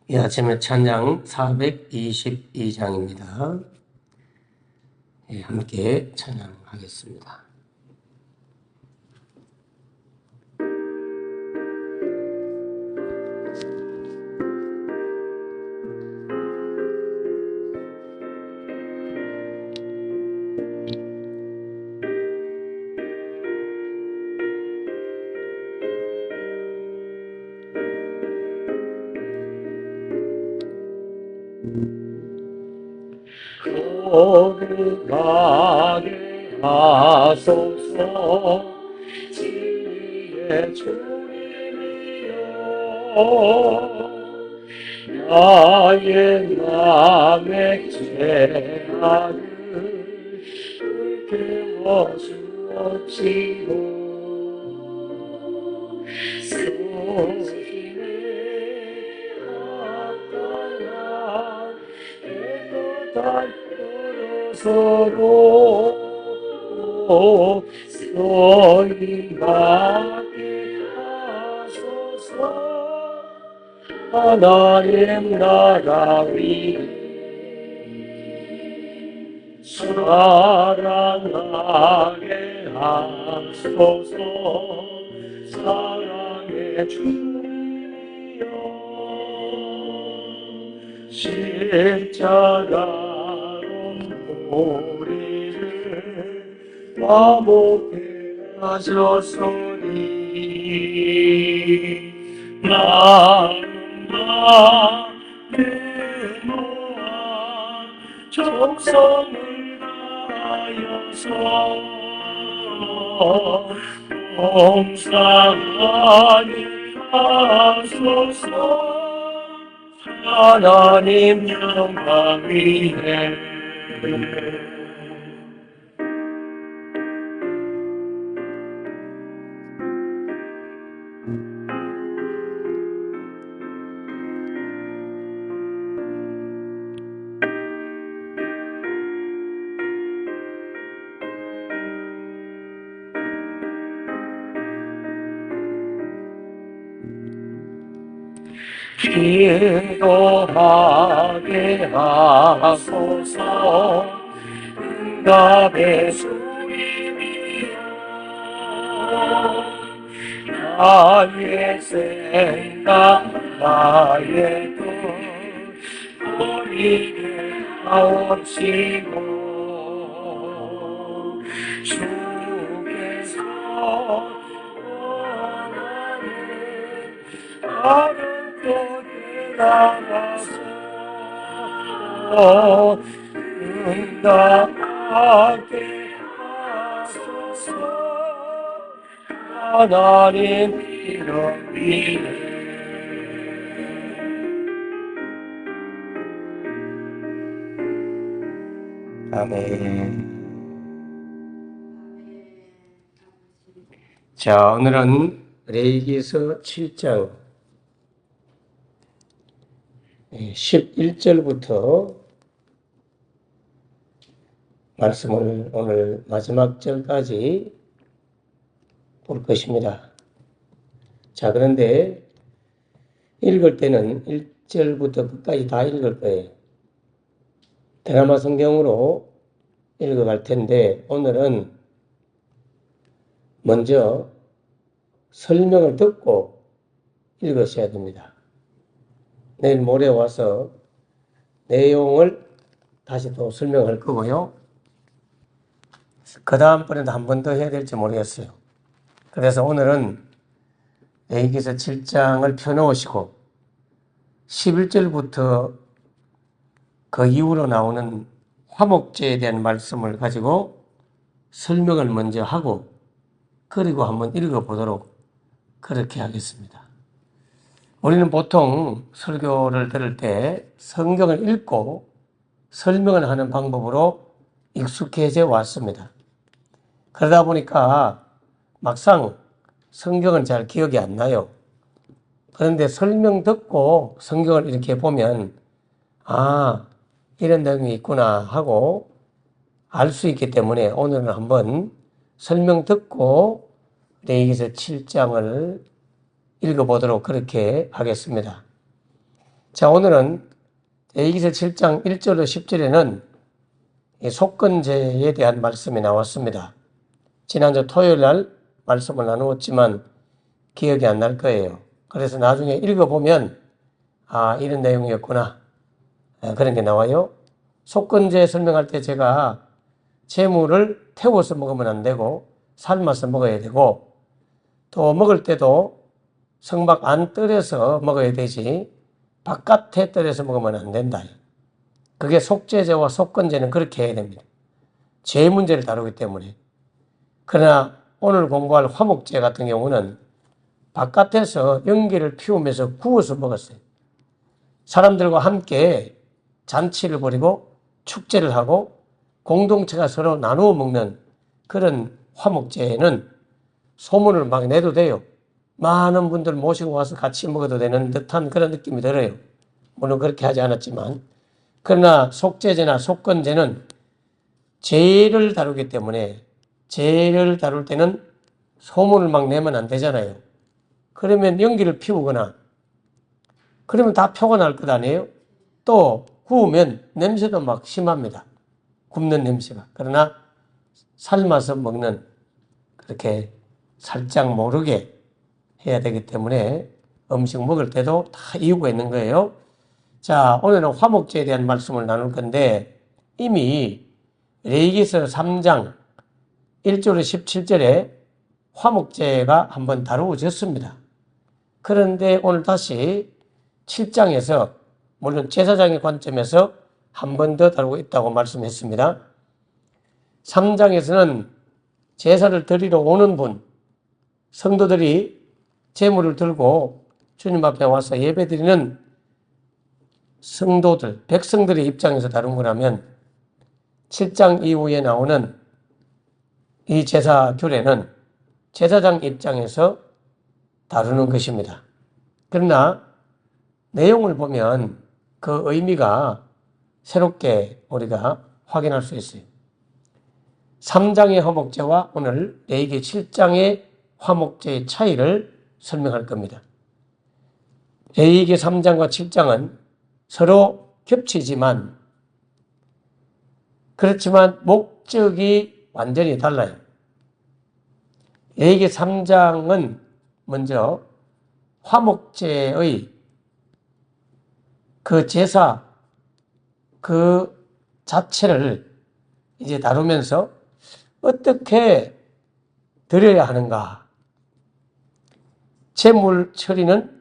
이 아침에 찬양 422장입니다. 함께 찬양하겠습니다. 거룩하게 하소서 진리의 주님이여 나의 맘의 죄악을 깨워주옵시고 소신에 합당한 깨끗한 서로 쓰임받게 하소서 하나님 나라 위에 사랑하게 하소서 사랑의 주님이여 십자가로 우리를 화목해 하셨으니 마음과 의무와 정성을 다하여서 봉사하게 하소서 하나님 영광 위에 기도하게 하소서 응답의 주님이여 나의 생각 나의 뜻 버리게 하옵시고 주께서 원하는 다른 곳에 나가서 응답하게 하소서 하나님 이름 위에 아멘. 자, 오늘은 레위기서 7장 11절부터 말씀을 오늘 마지막 절까지 볼 것입니다. 자, 그런데 읽을 때는 1절부터 끝까지 다 읽을 거예요. 드라마 성경으로 읽어갈 텐데 오늘은 먼저 설명을 듣고 읽으셔야 됩니다. 내일 모레 와서 내용을 다시 또 설명할 거고요. 그 다음번에도 한 번 더 해야 될지 모르겠어요. 그래서 오늘은 레위기서 7장을 펴놓으시고 11절부터 그 이후로 나오는 화목제에 대한 말씀을 가지고 설명을 먼저 하고 그리고 한번 읽어보도록 그렇게 하겠습니다. 우리는 보통 설교를 들을 때 성경을 읽고 설명을 하는 방법으로 익숙해져 왔습니다. 그러다 보니까 막상 성경은 잘 기억이 안 나요. 그런데 설명 듣고 성경을 이렇게 보면 이런 내용이 있구나 하고 알 수 있기 때문에 오늘은 한번 설명 듣고 레위기서 7장을 읽어보도록 그렇게 하겠습니다. 자, 오늘은 레위기서 7장 1절로 10절에는 속건제에 대한 말씀이 나왔습니다. 지난주 토요일 날 말씀을 나누었지만 기억이 안 날 거예요. 그래서 나중에 읽어보면 이런 내용이었구나, 그런 게 나와요. 속건제 설명할 때 제가 재물을 태워서 먹으면 안 되고 삶아서 먹어야 되고, 또 먹을 때도 성막 안 뜰에서 먹어야 되지 바깥에 뜰에서 먹으면 안 된다. 그게 속죄제와 속건제는 그렇게 해야 됩니다. 죄 문제를 다루기 때문에. 그러나 오늘 공부할 화목제 같은 경우는 바깥에서 연기를 피우면서 구워서 먹었어요. 사람들과 함께 잔치를 벌이고 축제를 하고 공동체가 서로 나누어 먹는 그런 화목제에는 소문을 막 내도 돼요. 많은 분들 모시고 와서 같이 먹어도 되는 듯한 그런 느낌이 들어요. 물론 그렇게 하지 않았지만. 그러나 속죄제나 속건제는 죄를 다루기 때문에 죄를 다룰 때는 소문을 막 내면 안 되잖아요. 그러면 연기를 피우거나 그러면 다 표가 날 것 아니에요? 또 구우면 냄새도 막 심합니다. 굽는 냄새가. 그러나 삶아서 먹는, 그렇게 살짝 모르게 해야 되기 때문에 음식 먹을 때도 다 이유가 있는 거예요. 자, 오늘은 화목제에 대한 말씀을 나눌 건데, 이미 레위기서 3장 1절로 17절에 화목제가 한번 다루어졌습니다. 그런데 오늘 다시 7장에서, 물론 제사장의 관점에서 한 번 더 다루고 있다고 말씀했습니다. 3장에서는 제사를 드리러 오는 분, 성도들이 제물을 들고 주님 앞에 와서 예배드리는 성도들, 백성들의 입장에서 다룬 거라면 7장 이후에 나오는 이 제사 규례는 제사장 입장에서 다루는 것입니다. 그러나 내용을 보면 그 의미가 새롭게 우리가 확인할 수 있어요. 3장의 화목제와 오늘 레위기 7장의 화목제의 차이를 설명할 겁니다. 레위기 3장과 7장은 서로 겹치지만, 그렇지만 목적이 완전히 달라요. 레위기 3장은 먼저 화목제의 그 제사 그 자체를 이제 다루면서 어떻게 드려야 하는가, 제물 처리는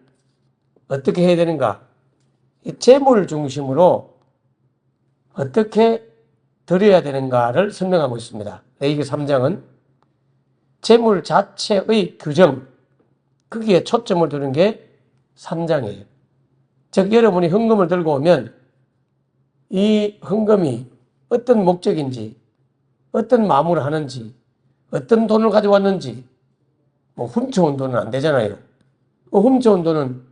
어떻게 해야 되는가, 제물 중심으로 어떻게 드려야 되는가를 설명하고 있습니다. 레위기 3장은 제물 자체의 규정, 거기에 초점을 두는 게 3장이에요. 즉, 여러분이 헌금을 들고 오면 이 헌금이 어떤 목적인지, 어떤 마음으로 하는지, 어떤 돈을 가져왔는지, 훔쳐온 돈은 안 되잖아요. 훔쳐온 돈은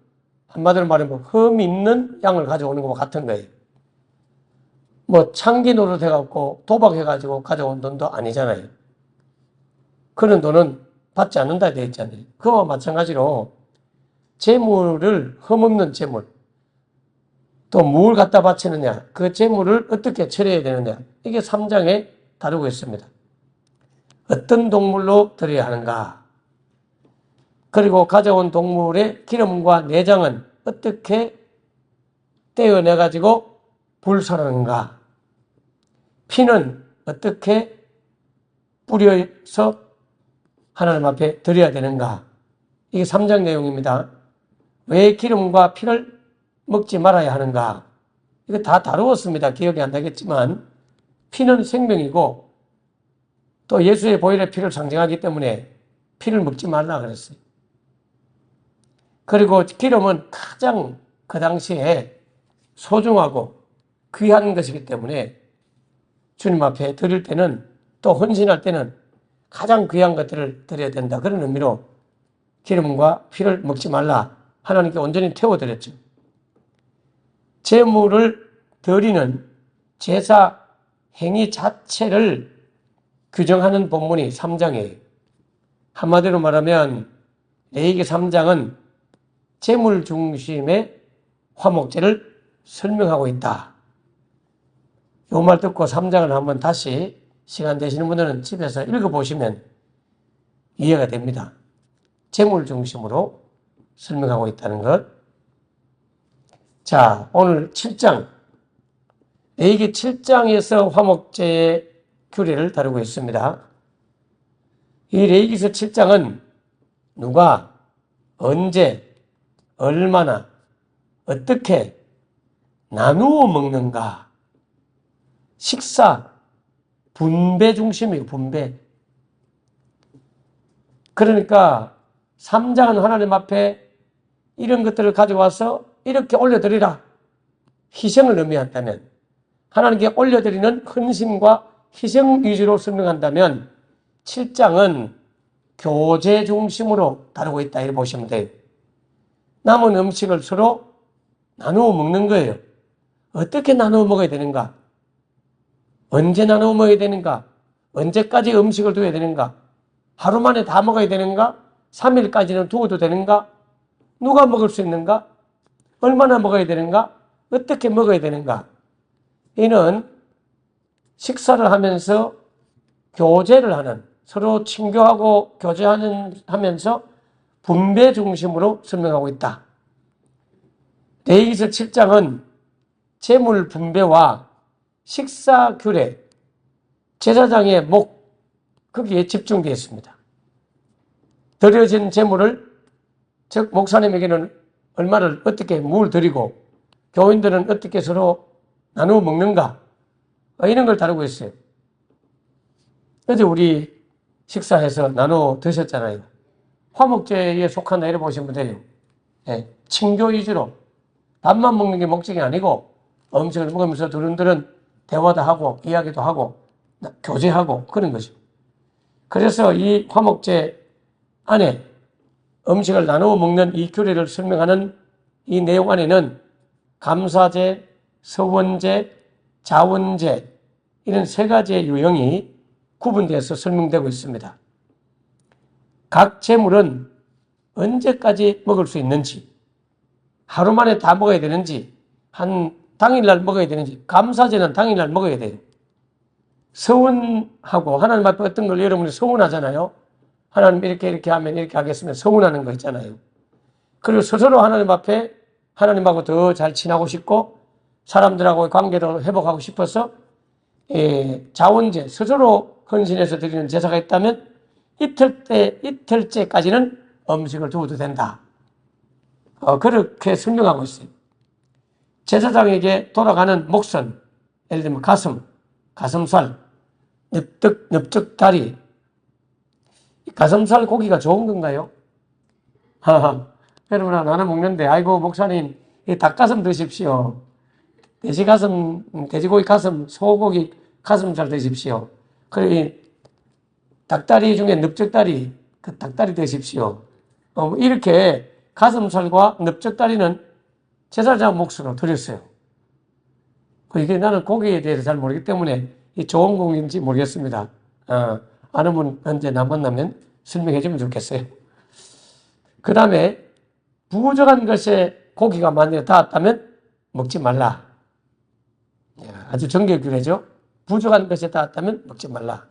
한마디로 말하면 흠 있는 양을 가져오는 것과 같은 거예요. 창기 노릇해갖고 도박해가지고 가져온 돈도 아니잖아요. 그런 돈은 받지 않는다 되어 있잖아요. 그와 마찬가지로 재물을, 흠없는 재물, 또 뭘 갖다 바치느냐, 그 재물을 어떻게 처리해야 되느냐, 이게 3장에 다루고 있습니다. 어떤 동물로 드려야 하는가, 그리고 가져온 동물의 기름과 내장은 어떻게 떼어내가지고 불살하는가, 피는 어떻게 뿌려서 하나님 앞에 드려야 되는가, 이게 3장 내용입니다. 왜 기름과 피를 먹지 말아야 하는가, 이거 다 다루었습니다. 기억이 안 나겠지만 피는 생명이고 또 예수의 보혈의 피를 상징하기 때문에 피를 먹지 말라 그랬어요. 그리고 기름은 가장 그 당시에 소중하고 귀한 것이기 때문에 주님 앞에 드릴 때는, 또 헌신할 때는 가장 귀한 것들을 드려야 된다, 그런 의미로 기름과 피를 먹지 말라, 하나님께 온전히 태워드렸죠. 제물을 드리는 제사 행위 자체를 규정하는 본문이 3장이에요. 한마디로 말하면 레위기 3장은 제물 중심의 화목제를 설명하고 있다. 이 말 듣고 3장을 한번 다시 시간 되시는 분들은 집에서 읽어보시면 이해가 됩니다. 재물 중심으로 설명하고 있다는 것. 자, 오늘 7장. 레위기 7장에서 화목제의 규례를 다루고 있습니다. 이 레위기서 7장은 누가, 언제, 얼마나, 어떻게 나누어 먹는가. 식사, 분배 중심이에요, 분배. 그러니까 3장은 하나님 앞에 이런 것들을 가져와서 이렇게 올려드리라. 희생을 의미한다면, 하나님께 올려드리는 헌신과 희생 위주로 설명한다면 7장은 교제 중심으로 다루고 있다 이렇게 보시면 돼요. 남은 음식을 서로 나누어 먹는 거예요. 어떻게 나누어 먹어야 되는가? 언제 나누어 먹어야 되는가? 언제까지 음식을 두어야 되는가? 하루 만에 다 먹어야 되는가? 3일까지는 두어도 되는가? 누가 먹을 수 있는가? 얼마나 먹어야 되는가? 어떻게 먹어야 되는가? 이는 식사를 하면서 교제를 하는, 서로 친교하고 교제하면서 분배 중심으로 설명하고 있다. 레위기서 7장은 재물 분배와 식사 규례, 제사장의 목, 거기에 집중되어 있습니다. 드려진 재물을, 즉 목사님에게는 얼마를 어떻게 뭘 드리고 교인들은 어떻게 서로 나누어 먹는가, 이런 걸 다루고 있어요. 어제 우리 식사해서 나누어 드셨잖아요. 화목제에 속한다 이렇게 보시면 돼요. 예, 친교 위주로 밥만 먹는 게 목적이 아니고 음식을 먹으면서 두른두른 대화도 하고 이야기도 하고 교제하고 그런 거죠. 그래서 이 화목제 안에 음식을 나누어 먹는 이 규례를 설명하는 이 내용 안에는 감사제, 서원제, 자원제 이런 세 가지의 유형이 구분되어서 설명되고 있습니다. 각 제물은 언제까지 먹을 수 있는지, 하루 만에 다 먹어야 되는지, 한 당일날 먹어야 되는지, 감사제는 당일날 먹어야 돼요. 서운하고 하나님 앞에 어떤 걸 여러분이 서운하잖아요. 하나님 이렇게 하면 이렇게 하겠으면 서운하는 거 있잖아요. 그리고 스스로 하나님 앞에 하나님하고 더 잘 친하고 싶고 사람들하고의 관계를 회복하고 싶어서 자원제, 스스로 헌신해서 드리는 제사가 있다면 이틀째까지는 음식을 두어도 된다. 그렇게 설명하고 있어요. 제사장에게 돌아가는 목선, 예를 들면 가슴살, 넓적다리. 가슴살 고기가 좋은 건가요? 여러분, 나는 먹는데, 아이고, 목사님, 이 닭가슴 드십시오. 돼지고기 가슴, 소고기 가슴살 드십시오. 그리고 닭다리 중에 넓적다리, 그 닭다리 드십시오. 이렇게 가슴살과 넓적다리는 제사장 몫으로 드렸어요. 이게 나는 고기에 대해서 잘 모르기 때문에 이 좋은 고기인지 모르겠습니다. 아는 분 언제 나 만나면 설명해 주면 좋겠어요. 그 다음에 부족한 것에 고기가 만약에 닿았다면 먹지 말라. 아주 정결규례죠. 부족한 것에 닿았다면 먹지 말라.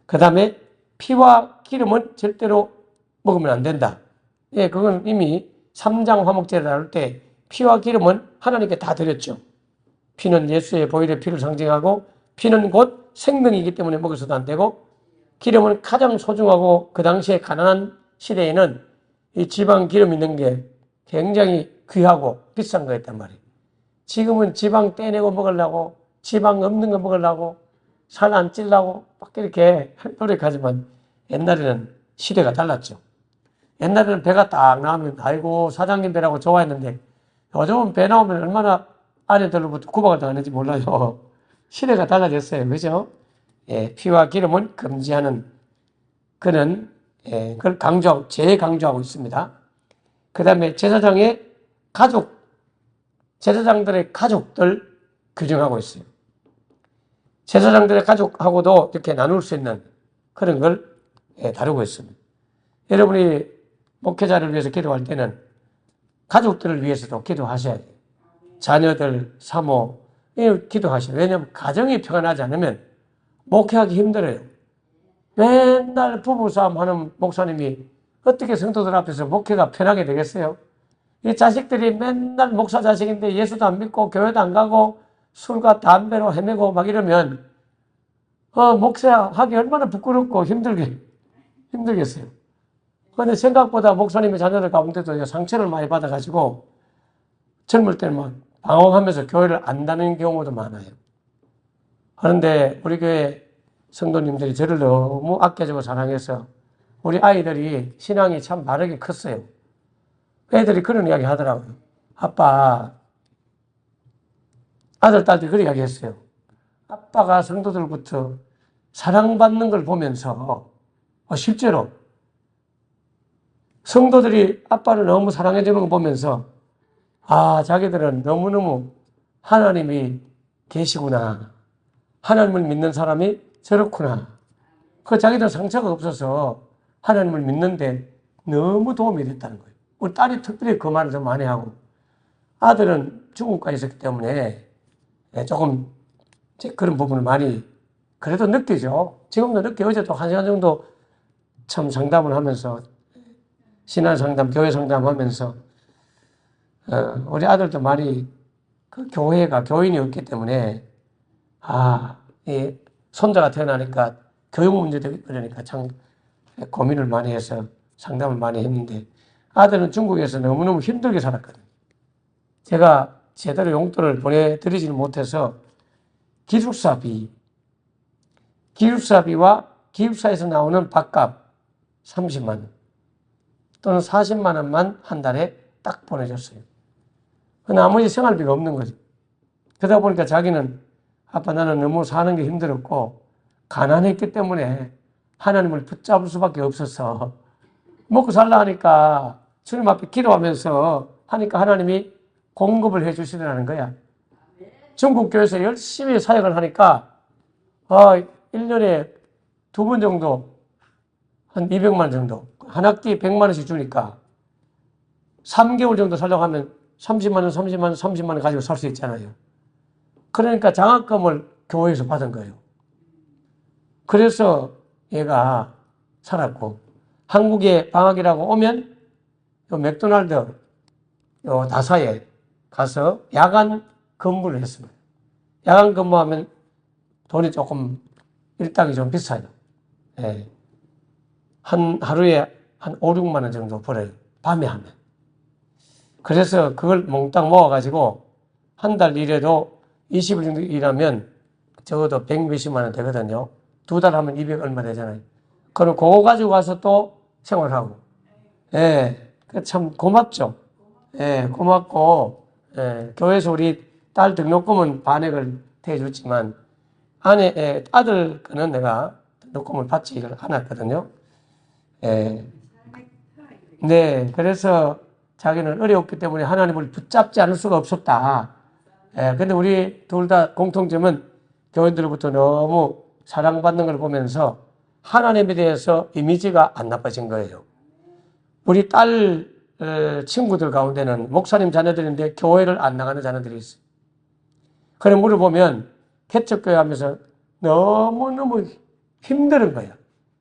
그 다음에 피와 기름은 절대로 먹으면 안 된다. 예, 그건 이미 3장 화목제를 나눌 때 피와 기름은 하나님께 다 드렸죠. 피는 예수의 보혈의 피를 상징하고 피는 곧 생명이기 때문에 먹어서도 안 되고 기름은 가장 소중하고 그 당시에 가난한 시대에는 이 지방 기름 있는 게 굉장히 귀하고 비싼 거였단 말이에요. 지금은 지방 떼내고 먹으려고 지방 없는 거 먹으려고 살 안 찌려고 막 이렇게 노력하지만 옛날에는 시대가 달랐죠. 옛날에는 배가 딱 나오면 아이고 사장님 배라고 좋아했는데 요즘은 배 나오면 얼마나 아내들로부터 구박을 당하는지 몰라요. 시대가 달라졌어요. 그죠? 예, 피와 기름은 금지하는 그런 그걸 재강조하고 있습니다. 그 다음에 제사장들의 가족들 규정하고 있어요. 제사장들의 가족하고도 이렇게 나눌 수 있는 그런 걸 다루고 있습니다. 여러분이 목회자를 위해서 기도할 때는 가족들을 위해서도 기도하셔야 돼요. 자녀들, 사모, 기도하셔야 돼요. 왜냐하면 가정이 평안하지 않으면 목회하기 힘들어요. 맨날 부부싸움 하는 목사님이 어떻게 성도들 앞에서 목회가 편하게 되겠어요? 이 자식들이 맨날 목사 자식인데 예수도 안 믿고 교회도 안 가고 술과 담배로 헤매고 막 이러면 목사하기 얼마나 부끄럽고 힘들겠어요. 그런데 생각보다 목사님의 자녀들 가운데도 상처를 많이 받아가지고 젊을 때는 막 방황하면서 교회를 안 다니는 경우도 많아요. 그런데 우리 교회 성도님들이 저를 너무 아껴주고 사랑해서 우리 아이들이 신앙이 참 바르게 컸어요. 애들이 그런 이야기 하더라고요. 아빠, 아들, 딸들이 그런 이야기 했어요. 아빠가 성도들부터 사랑받는 걸 보면서 실제로 성도들이 아빠를 너무 사랑해주는 걸 보면서 자기들은 너무너무 하나님이 계시구나. 하나님을 믿는 사람이 저렇구나. 자기들 상처가 없어서 하나님을 믿는데 너무 도움이 됐다는 거예요. 우리 딸이 특별히 그 말을 좀 많이 하고, 아들은 중국까지 있었기 때문에 조금 그런 부분을 많이 그래도 느끼죠. 지금도 느껴요. 어제도 1시간 정도 참 상담을 하면서, 신앙 상담, 교회 상담하면서 우리 아들도 많이 그 교인이 없기 때문에 이 손자가 태어나니까 교육 문제도 그러니까 참 고민을 많이 해서 상담을 많이 했는데, 아들은 중국에서 너무너무 힘들게 살았거든요. 제가 제대로 용돈을 보내드리지는 못해서 기숙사비와 기숙사에서 나오는 밥값 30만 원 또는 40만 원만 한 달에 딱 보내줬어요. 나머지 생활비가 없는 거죠. 그러다 보니까 자기는 아빠, 나는 너무 사는 게 힘들었고 가난했기 때문에 하나님을 붙잡을 수밖에 없어서 먹고 살라 하니까 주님 앞에 기도하면서 하니까 하나님이 공급을 해 주시더라는 거야. 중국 교회에서 열심히 사역을 하니까 1년에 2번 정도 한 200만 원 정도, 한 학기에 100만 원씩 주니까 3개월 정도 살려고 하면 30만 원 가지고 살 수 있잖아요. 그러니까 장학금을 교회에서 받은 거예요. 그래서 얘가 살았고, 한국에 방학이라고 오면 요 맥도날드 요 다사에 가서 야간 근무를 했습니다. 야간 근무하면 돈이 조금 일당이 좀 비싸요. 예. 하루에 한 5, 6만 원 정도 벌어요. 밤에 하면. 그래서 그걸 몽땅 모아가지고 한 달 일해도 20일 정도 일하면 적어도 100 몇십만 원 되거든요. 2달 하면 200 얼마 되잖아요. 그럼 그거 가지고 가서 또 생활하고. 예. 참 고맙죠. 예. 고맙고, 교회에서 우리 딸 등록금은 반액을 대줬지만, 아들 거는 내가 등록금을 받지 않았거든요. 네. 그래서 자기는 어려웠기 때문에 하나님을 붙잡지 않을 수가 없었다. 근데 우리 둘 다 공통점은 교인들로부터 너무 사랑받는 걸 보면서 하나님에 대해서 이미지가 안 나빠진 거예요. 우리 딸 친구들 가운데는 목사님 자녀들인데 교회를 안 나가는 자녀들이 있어요. 그래 물어보면 개척교회 하면서 너무너무 힘든 거야.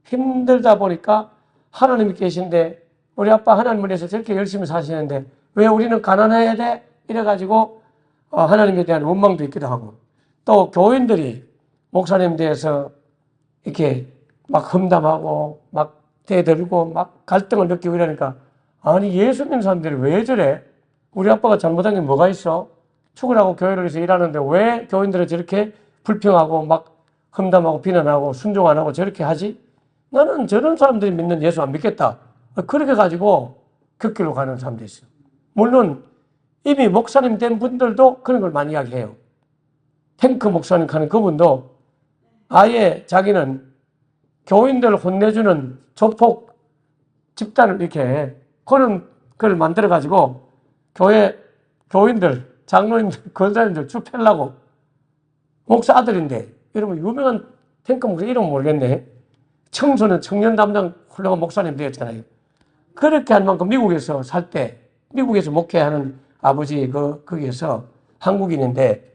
힘들다 보니까 하나님이 계신데 우리 아빠 하나님을 위해서 저렇게 열심히 사시는데 왜 우리는 가난해야 돼? 이래가지고 하나님에 대한 원망도 있기도 하고, 또 교인들이 목사님에 대해서 이렇게 막 험담하고 막 대들고 막 갈등을 느끼고 이러니까, 아니 예수 믿는 사람들이 왜 저래? 우리 아빠가 잘못한 게 뭐가 있어? 축을하고 교회를 위해서 일하는데 왜 교인들은 저렇게 불평하고 막 험담하고 비난하고 순종 안 하고 저렇게 하지? 나는 저런 사람들이 믿는 예수 안 믿겠다. 그렇게 가지고 격길로 가는 사람도 있어요. 물론 이미 목사님 된 분들도 그런 걸 많이 이야기해요. 탱크 목사님 하는 그분도 아예 자기는 교인들 혼내주는 조폭 집단을 이렇게 그런 걸 만들어가지고 교인들, 장로님들, 권사님들 쭉 패려고, 목사 아들인데, 여러분 유명한 탱크 목사 이름 모르겠네. 청소년 청년 담당 훌륭한 목사님 되었잖아요. 그렇게 할 만큼 미국에서 살 때 미국에서 목회하는 아버지 거기에서 한국인인데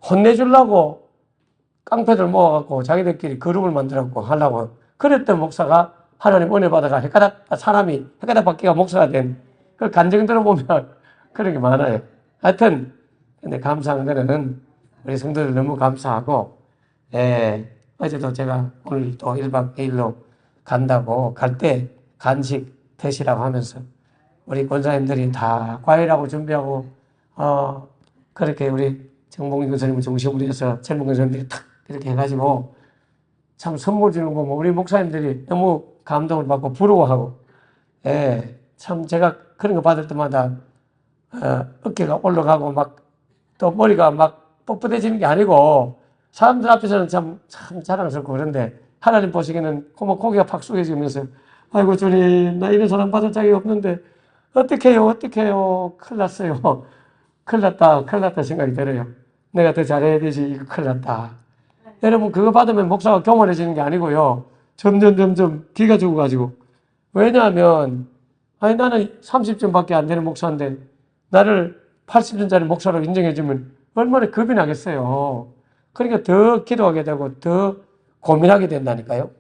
혼내주려고 깡패들 모아갖고 자기들끼리 그룹을 만들었고 하려고 그랬던 목사가 하나님 은혜 받아가 사람이 헷가닥 바뀌가 목사가 된 그 간증 들어보면 그런 게 많아요. 하여튼 근데 감사한 거는 우리 성도들 너무 감사하고 어제도 제가 오늘 또 1박 2일로 간다고 갈 때 간식 드시라고 하면서 우리 권사님들이 다 과일하고 준비하고 그렇게 우리 정봉인 권사님을 중심으로 해서 젊은 권사님들이 탁 이렇게 해가지고 참 선물 주는 거 보면 우리 목사님들이 너무 감동을 받고 부러워하고 참 제가 그런 거 받을 때마다 어깨가 올라가고 막 또 머리가 막 뻣뻣해지는 게 아니고 사람들 앞에서는 참 자랑스럽고 그런데 하나님 보시기에는 고개가 팍 숙여지면서 아이고 주님 나 이런 사람 받을 자격이 없는데 어떡해요 큰일 났어요. 큰일 났다 생각이 들어요. 내가 더 잘해야 되지 이거 큰일 났다. 여러분 그거 받으면 목사가 교만해지는 게 아니고요. 점점 기가 죽어가지고 왜냐하면 아니 나는 30점밖에 안 되는 목사인데 나를 80점짜리 목사로 인정해주면 얼마나 겁이 나겠어요. 그러니까 더 기도하게 되고 더 고민하게 된다니까요.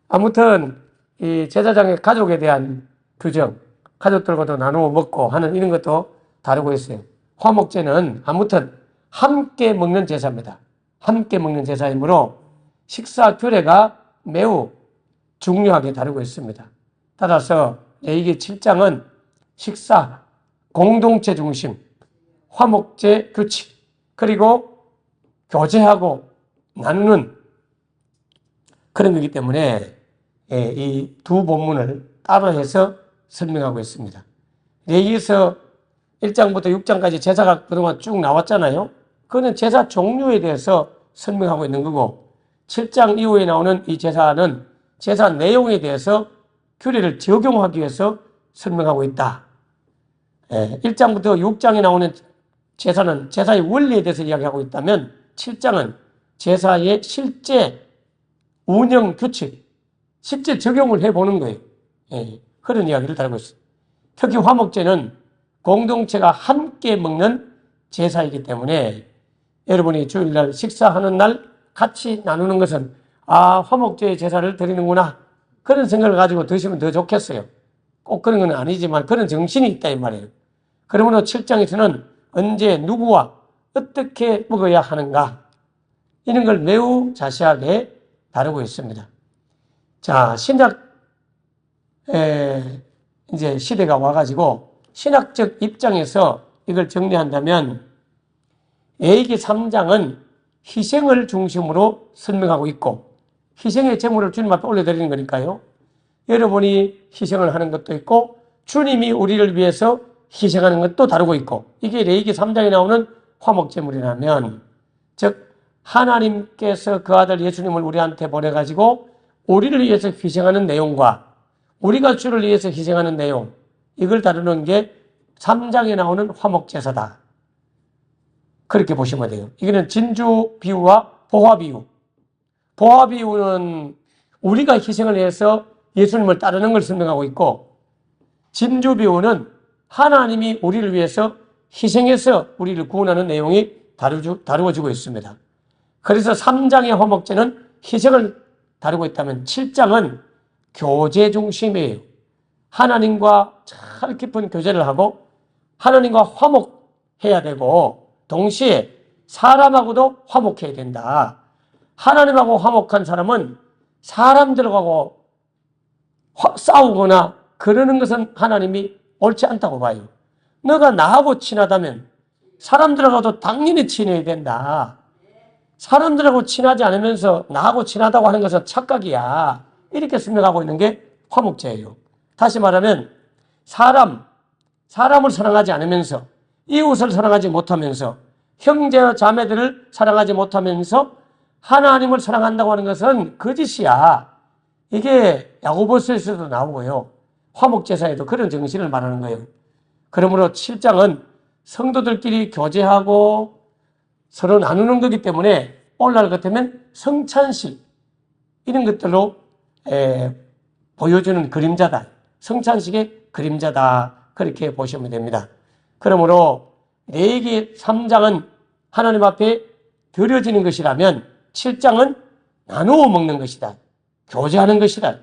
아무튼 이 제사장의 가족에 대한 규정, 가족들과도 나누어 먹고 하는 이런 것도 다루고 있어요. 화목제는 아무튼 함께 먹는 제사입니다. 함께 먹는 제사이므로 식사 규례가 매우 중요하게 다루고 있습니다. 따라서 레위기 7장은 식사, 공동체 중심, 화목제 규칙, 그리고 교제하고 나누는 그런 거기 때문에 이 두 본문을 따로 해서 설명하고 있습니다. 레위기에서 1장부터 6장까지 제사가 그동안 쭉 나왔잖아요. 그거는 제사 종류에 대해서 설명하고 있는 거고 7장 이후에 나오는 이 제사는 제사 내용에 대해서 규례를 적용하기 위해서 설명하고 있다. 1장부터 6장에 나오는 제사는 제사의 원리에 대해서 이야기하고 있다면 7장은 제사의 실제 운영 규칙, 실제 적용을 해보는 거예요. 그런 이야기를 다루고 있어요. 특히 화목제는 공동체가 함께 먹는 제사이기 때문에 여러분이 주일날 식사하는 날 같이 나누는 것은 화목제의 제사를 드리는구나 그런 생각을 가지고 드시면 더 좋겠어요. 꼭 그런 건 아니지만 그런 정신이 있다 이 말이에요. 그러므로 7장에서는 언제 누구와 어떻게 먹어야 하는가 이런 걸 매우 자세하게 다루고 있습니다. 자, 신약 이제 시대가 와가지고 신학적 입장에서 이걸 정리한다면 레위기 3장은 희생을 중심으로 설명하고 있고 희생의 제물을 주님 앞에 올려드리는 거니까요. 여러분이 희생을 하는 것도 있고 주님이 우리를 위해서 희생하는 것도 다루고 있고 이게 레위기 3장에 나오는 화목제물이라면 즉 하나님께서 그 아들 예수님을 우리한테 보내가지고 우리를 위해서 희생하는 내용과 우리가 주를 위해서 희생하는 내용 이걸 다루는 게 3장에 나오는 화목제사다. 그렇게 보시면 돼요. 이거는 진주 비유와 보화 비유. 보화 비유는 우리가 희생을 해서 예수님을 따르는 걸 설명하고 있고 진주 비유는 하나님이 우리를 위해서 희생해서 우리를 구원하는 내용이 다루어지고 있습니다. 그래서 3장의 화목제는 희생을 다루고 있다면 7장은 교제 중심이에요. 하나님과 참 깊은 교제를 하고 하나님과 화목해야 되고 동시에 사람하고도 화목해야 된다. 하나님하고 화목한 사람은 사람들하고 싸우거나 그러는 것은 하나님이 옳지 않다고 봐요. 너가 나하고 친하다면 사람들하고도 당연히 친해야 된다. 사람들하고 친하지 않으면서 나하고 친하다고 하는 것은 착각이야. 이렇게 설명하고 있는 게 화목제예요. 다시 말하면 사람을 사랑하지 않으면서 이웃을 사랑하지 못하면서 형제와 자매들을 사랑하지 못하면서 하나님을 사랑한다고 하는 것은 거짓이야. 이게 야고보서에서도 나오고요. 화목제사에도 그런 정신을 말하는 거예요. 그러므로 7장은 성도들끼리 교제하고 서로 나누는 거기 때문에 오늘날 같으면 성찬식 이런 것들로 보여주는 그림자다. 성찬식의 그림자다. 그렇게 보시면 됩니다. 그러므로 레위기 3장은 하나님 앞에 드려지는 것이라면 7장은 나누어 먹는 것이다. 교제하는 것이다.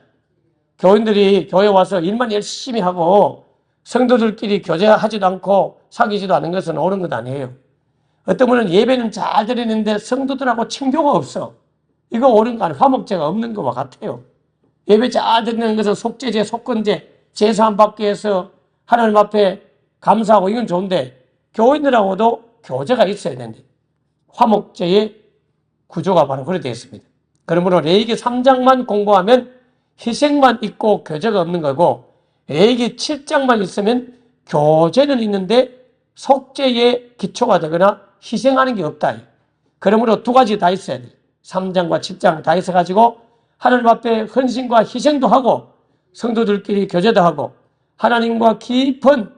교인들이 교회 와서 일만 열심히 하고 성도들끼리 교제하지도 않고 사귀지도 않은 것은 옳은 것 아니에요. 어떤 분은 예배는 잘 드리는데 성도들하고 친교가 없어. 이거 옳은 거 아니에요. 화목제가 없는 것과 같아요. 예배 잘 드리는 것은 속죄제, 속건제, 제사함 받기 위해서 하나님 앞에 감사하고 이건 좋은데 교인들하고도 교제가 있어야 되는데 화목제의 구조가 바로 그렇게 되어 있습니다. 그러므로 레위기 3장만 공부하면 희생만 있고 교제가 없는 거고 레위기 7장만 있으면 교제는 있는데 속죄의 기초가 되거나 희생하는 게 없다. 그러므로 두 가지 다 있어야 돼요. 3장과 7장 다 있어가지고 하나님 앞에 헌신과 희생도 하고 성도들끼리 교제도 하고 하나님과 깊은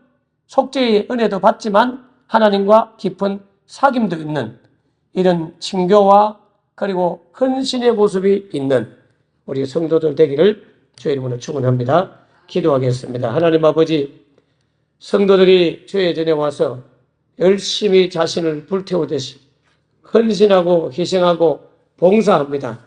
속죄의 은혜도 받지만 하나님과 깊은 사귐도 있는 이런 친교와 그리고 헌신의 모습이 있는 우리 성도들 되기를 주의 이름으로 축원합니다. 기도하겠습니다. 하나님 아버지, 성도들이 주의 전에 와서 열심히 자신을 불태우듯이 헌신하고 희생하고 봉사합니다.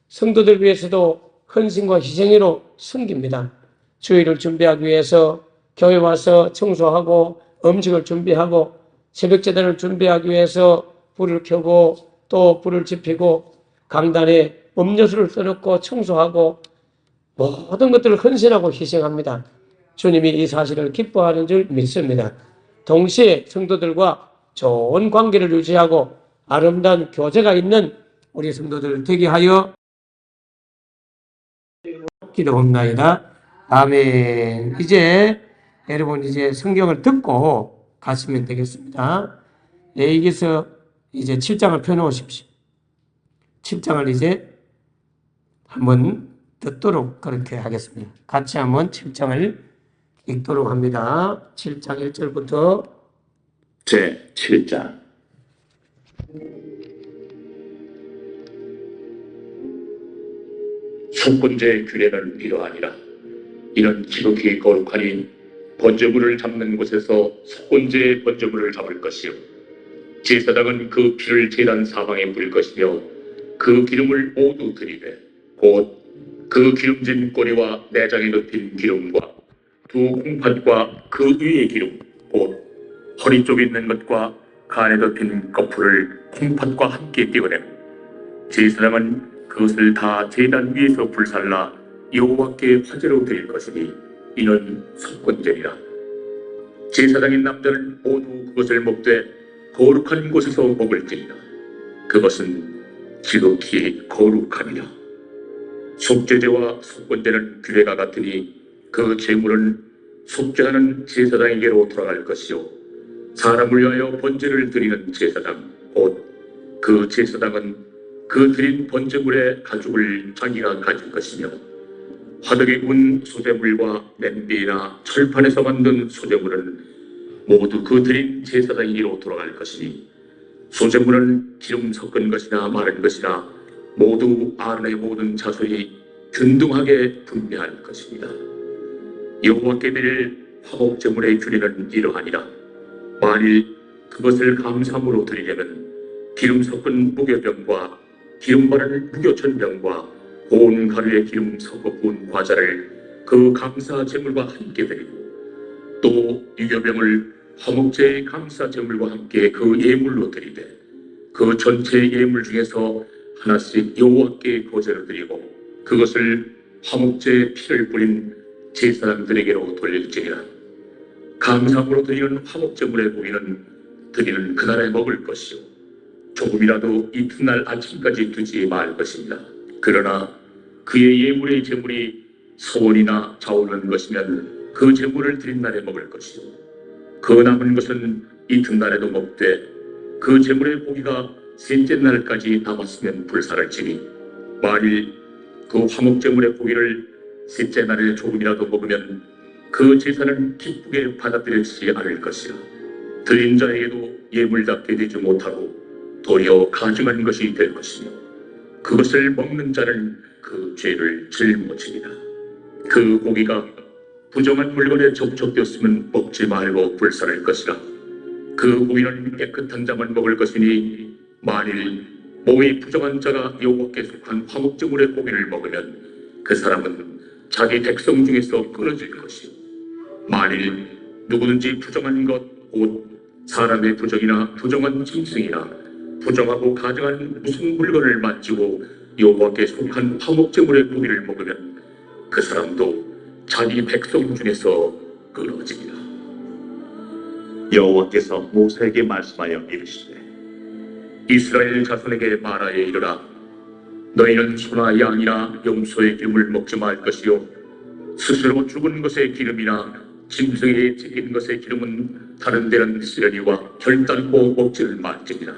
성도들 위해서도 헌신과 희생으로 섬깁니다. 주일을 준비하기 위해서 교회 와서 청소하고 음식을 준비하고 새벽제단을 준비하기 위해서 불을 켜고 또 불을 지피고 강단에 음료수를 써놓고 청소하고 모든 것들을 헌신하고 희생합니다. 주님이 이 사실을 기뻐하는 줄 믿습니다. 동시에 성도들과 좋은 관계를 유지하고 아름다운 교제가 있는 우리 성도들 되게 하여 기도합나이다. 아멘. 이제 여러분 이제 성경을 듣고 가시면 되겠습니다. 레위기서 이제 7장을 펴놓으십시오. 7장을 이제 한번 듣도록 그렇게 하겠습니다. 같이 한번 7장을 읽도록 합니다. 7장 1절부터 제 7장. 속건제의 규례는 이러하니라. 이는 지극히 거룩하니 번제물을 잡는 곳에서 속건제의 번제물을 잡을 것이요 제사장은 그 피를 제단 사방에 뿌릴 것이며 그 기름을 모두 들이되 곧 그 기름진 꼬리와 내장에 덮인 기름과 두 콩팥과 그 위의 기름 곧 허리 쪽에 있는 것과 간에 덮인 거풀을 콩팥과 함께 띄어내고 제사장은 그것을 다 제단 위에서 불살라 여호와께 화제로 드릴 것이니 이는 속건제니라. 제사장인 남자는 모두 그것을 먹되 거룩한 곳에서 먹을지니라. 그것은 지극히 거룩하니라. 속죄제와 속건제는 규례가 같으니 그 제물은 속죄하는 제사장에게로 돌아갈 것이요 사람을 위하여 번제를 드리는 제사장 곧 그 제사장은 그 드린 번제물의 가죽을 자기가 가질 것이며 화덕에 구운 소제물과 냄비나 철판에서 만든 소제물은 모두 그 드린 제사장에게로 돌아갈 것이니 소제물은 기름 섞은 것이나 마른 것이나 모두 아론의 모든 자손이 균등하게 분배할 것입니다. 여호와께 드릴 화목제물의 규례는 이러하니라. 만일 그것을 감사함으로 드리려면 기름 섞은 무교병과 기름 바른 무교천병과 고운 가루에 기름 섞어 부은 과자를 그 감사 제물과 함께 드리고 또 유교병을 화목제의 감사 제물과 함께 그 예물로 드리되 그 전체 예물 중에서 하나씩 여호와께 거제로 드리고 그것을 화목제의 피를 뿌린 제사장들에게로 돌릴지니라. 감사함으로 드리는 화목제물의 고기는 드리는 그날에 먹을 것이요 조금이라도 이튿날 아침까지 두지 말 것입니다. 그러나 그의 예물의 제물이 소원이나 자오는 것이면 그 제물을 드린 날에 먹을 것이요 그 남은 것은 이튿날에도 먹되 그 제물의 고기가 셋째 날까지 남았으면 불살을지니 만일 그 화목제물의 고기를 셋째 날에 조금이라도 먹으면 그 제사는 기쁘게 받아들여지지 않을 것이라. 드린 자에게도 예물답게 되지 못하고 도리어 가증한 것이 될 것이며 그것을 먹는 자는 그 죄를 짊어지리라. 그 고기가 부정한 물건에 접촉되었으면 먹지 말고 불살할 것이라. 그 고기는 깨끗한 자만 먹을 것이니 만일 몸이 부정한 자가 여호와께 속한 화목제물의 고기를 먹으면 그 사람은 자기 백성 중에서 끊어질 것이요 만일 누구든지 부정한 것 곧 사람의 부정이나 부정한 짐승이나 부정하고 가증한 무슨 물건을 만지고 여호와께 속한 화목제물의 고기를 먹으면 그 사람도 자기 백성 중에서 끊어지리라. 여호와께서 모세에게 말씀하여 이르시되 이스라엘 자손에게 말하여 이르라. 너희는 소나 양이나 염소의 기름을 먹지 말 것이요 스스로 죽은 것의 기름이나 짐승에 찢긴 것의 기름은 다른 데는 쓰려니와 결단코 먹지를 말지니라.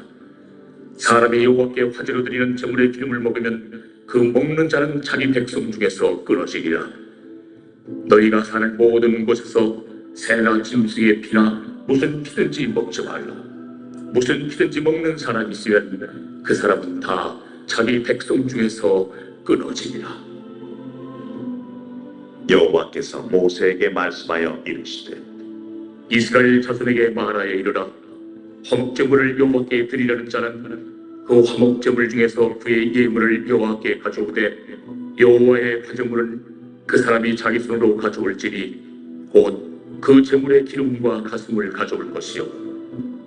사람이 여호와께 화제로 드리는 제물의 기름을 먹으면 그 먹는 자는 자기 백성 중에서 끊어지리라. 너희가 사는 모든 곳에서 새나 짐승의 피나 무슨 피든지 먹지 말라. 무슨 피든지 먹는 사람이 있으면 그 사람은 다 자기 백성 중에서 끊어지리라. 여호와께서 모세에게 말씀하여 이르시되 이스라엘 자손에게 말하여 이르라. 화목제물을 여호와께 드리려는 자는 그 화목제물 중에서 그의 예물을 여호와께 가져오되 여호와의 화제물은 그 사람이 자기 손으로 가져올지니 곧 그 제물의 기름과 가슴을 가져올 것이요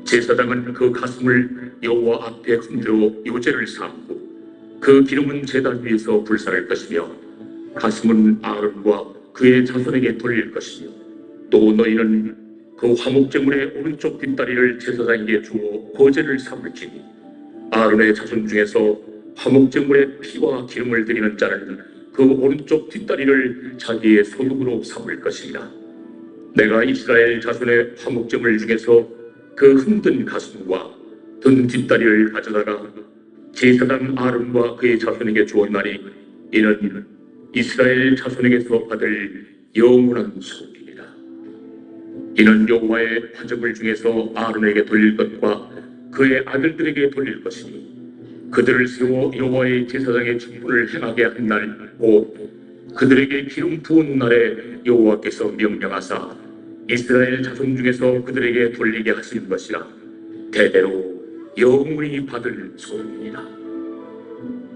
제사장은 그 가슴을 여호와 앞에 흔들어 요제를 삼고 그 기름은 제단 위에서 불살할 것이며 가슴은 아론과 그의 자손에게 돌릴 것이며 또 너희는 그 화목제물의 오른쪽 뒷다리를 제사장에게 주어 거제를 삼을지니 아론의 자손 중에서 화목제물의 피와 기름을 드리는 자는 그 오른쪽 뒷다리를 자기의 소득으로 삼을 것이니라. 내가 이스라엘 자손의 화목제물 중에서 그 흔든 가슴과 든 뒷다리를 가져다가 제사장 아론과 그의 자손에게 주었나니 이는 이스라엘 자손에게서 받을 영원한 소득이라. 이는 여호와의 화제물 중에서 아론에게 돌릴 것과 그의 아들들에게 돌릴 것이니 그들을 세워 여호와의 제사장의 직분을 행하게 한 날 곧 그들에게 기름 부은 날에 여호와께서 명령하사 이스라엘 자손 중에서 그들에게 돌리게 하신 것이라. 대대로 영원히 받을 소득이라.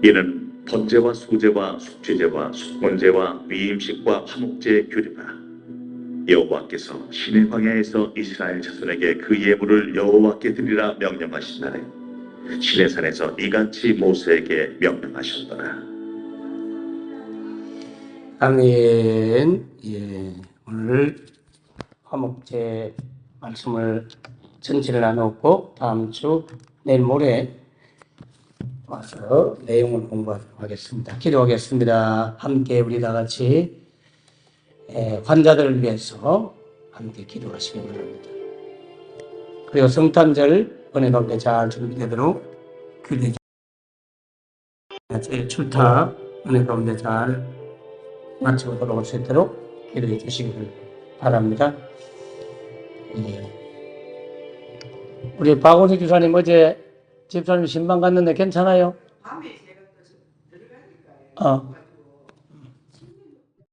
이는 번제와 소제와 속죄제와 속건제와 위임식과 화목제의 규례라. 여호와께서 시내 광야에서 이스라엘 자손에게 그 예물을 여호와께 드리라 명령하신 날에 시내산에서 이같이 모세에게 명령하셨더라. 아멘. 예, 오늘 화목제 말씀을 전체를 나누었고 다음 주 내일 모레 와서 내용을 공부하도록 하겠습니다. 기도하겠습니다. 함께 우리 다 같이 환자들을 위해서 함께 기도하시기 바랍니다. 그리고 성탄절 은혜 가운데 잘 준비되도록 기도해 주시기 출타 은혜 가운데 잘 마치고 돌아올 수 있도록 기도해 주시기를 바랍니다. 우리 박원식 교사님 어제 집사님 신방 갔는데 괜찮아요? 밤에 제가 또 들어가니까요.